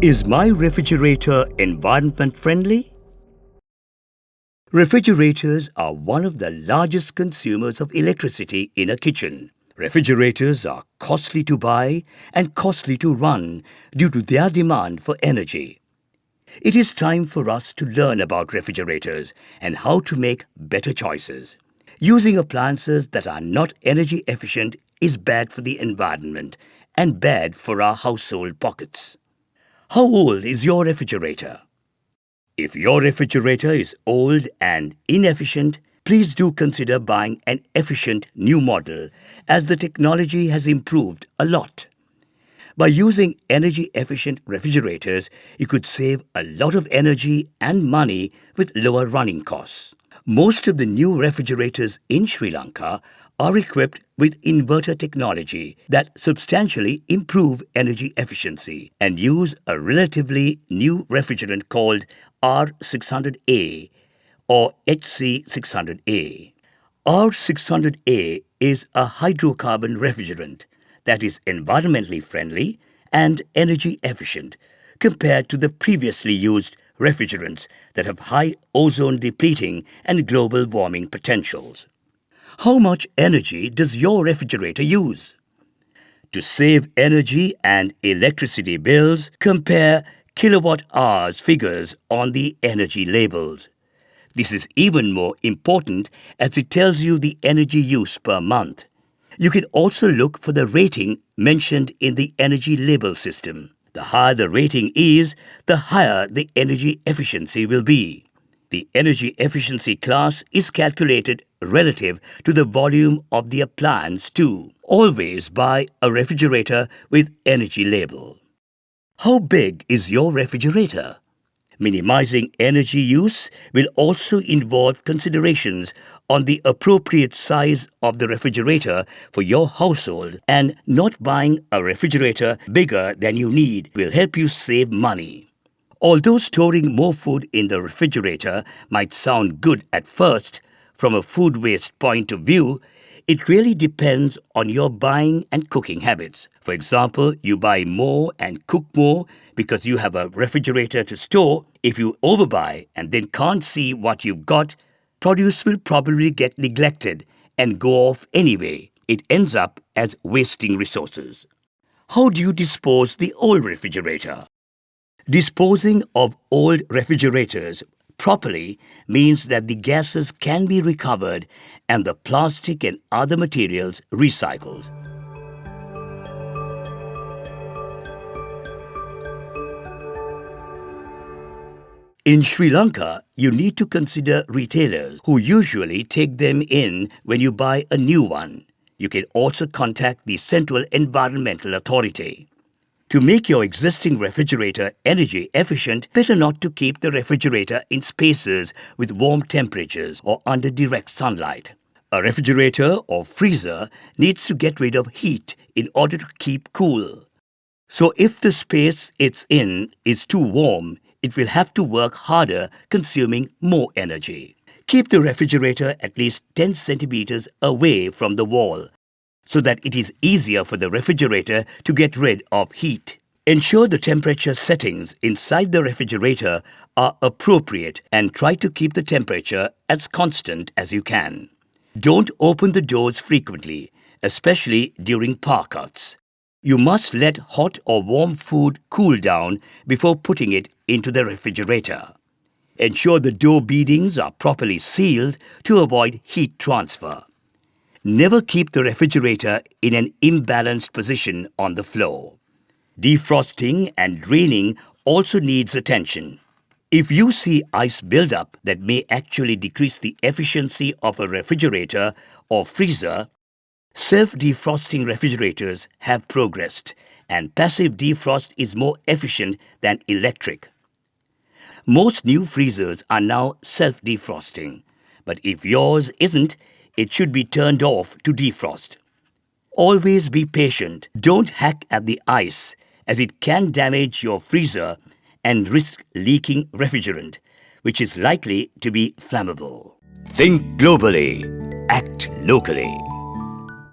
Is my refrigerator environment friendly? Refrigerators are one of the largest consumers of electricity in a kitchen. Refrigerators are costly to buy and costly to run due to their demand for energy. It is time for us to learn about refrigerators and how to make better choices. Using appliances that are not energy efficient is bad for the environment and bad for our household pockets. How old is your refrigerator? If your refrigerator is old and inefficient, please do consider buying an efficient new model as the technology has improved a lot. By using energy-efficient refrigerators, you could save a lot of energy and money with lower running costs. Most of the new refrigerators in Sri Lanka are equipped with inverter technology that substantially improve energy efficiency and use a relatively new refrigerant called R600A or HC600A. R600A is a hydrocarbon refrigerant that is environmentally friendly and energy efficient compared to the previously used refrigerants that have high ozone depleting and global warming potentials. How much energy does your refrigerator use? To save energy and electricity bills, compare kilowatt-hours figures on the energy labels. This is even more important as it tells you the energy use per month. You can also look for the rating mentioned in the energy label system. The higher the rating is, the higher the energy efficiency will be. The energy efficiency class is calculated relative to the volume of the appliance too. Always buy a refrigerator with energy label. How big is your refrigerator? Minimizing energy use will also involve considerations on the appropriate size of the refrigerator for your household, and not buying a refrigerator bigger than you need will help you save money. Although storing more food in the refrigerator might sound good at first, from a food waste point of view, it really depends on your buying and cooking habits. For example, you buy more and cook more because you have a refrigerator to store. If you overbuy and then can't see what you've got, produce will probably get neglected and go off anyway. It ends up as wasting resources. How do you dispose the old refrigerator? Disposing of old refrigerators properly means that the gases can be recovered and the plastic and other materials recycled. In Sri Lanka, you need to consider retailers who usually take them in when you buy a new one. You can also contact the Central Environmental Authority. To make your existing refrigerator energy efficient, better not to keep the refrigerator in spaces with warm temperatures or under direct sunlight. A refrigerator or freezer needs to get rid of heat in order to keep cool. So if the space it's in is too warm, it will have to work harder, consuming more energy. Keep the refrigerator at least 10 centimeters away from the wall, so that it is easier for the refrigerator to get rid of heat. Ensure the temperature settings inside the refrigerator are appropriate and try to keep the temperature as constant as you can. Don't open the doors frequently, especially during power cuts. You must let hot or warm food cool down before putting it into the refrigerator. Ensure the door beadings are properly sealed to avoid heat transfer. Never keep the refrigerator in an imbalanced position on the floor. Defrosting and draining also needs attention. If you see ice buildup that may actually decrease the efficiency of a refrigerator or freezer, self-defrosting refrigerators have progressed, and passive defrost is more efficient than electric. Most new freezers are now self-defrosting, but if yours isn't, it should be turned off to defrost. Always be patient. Don't hack at the ice, as it can damage your freezer and risk leaking refrigerant, which is likely to be flammable. Think globally. Act locally.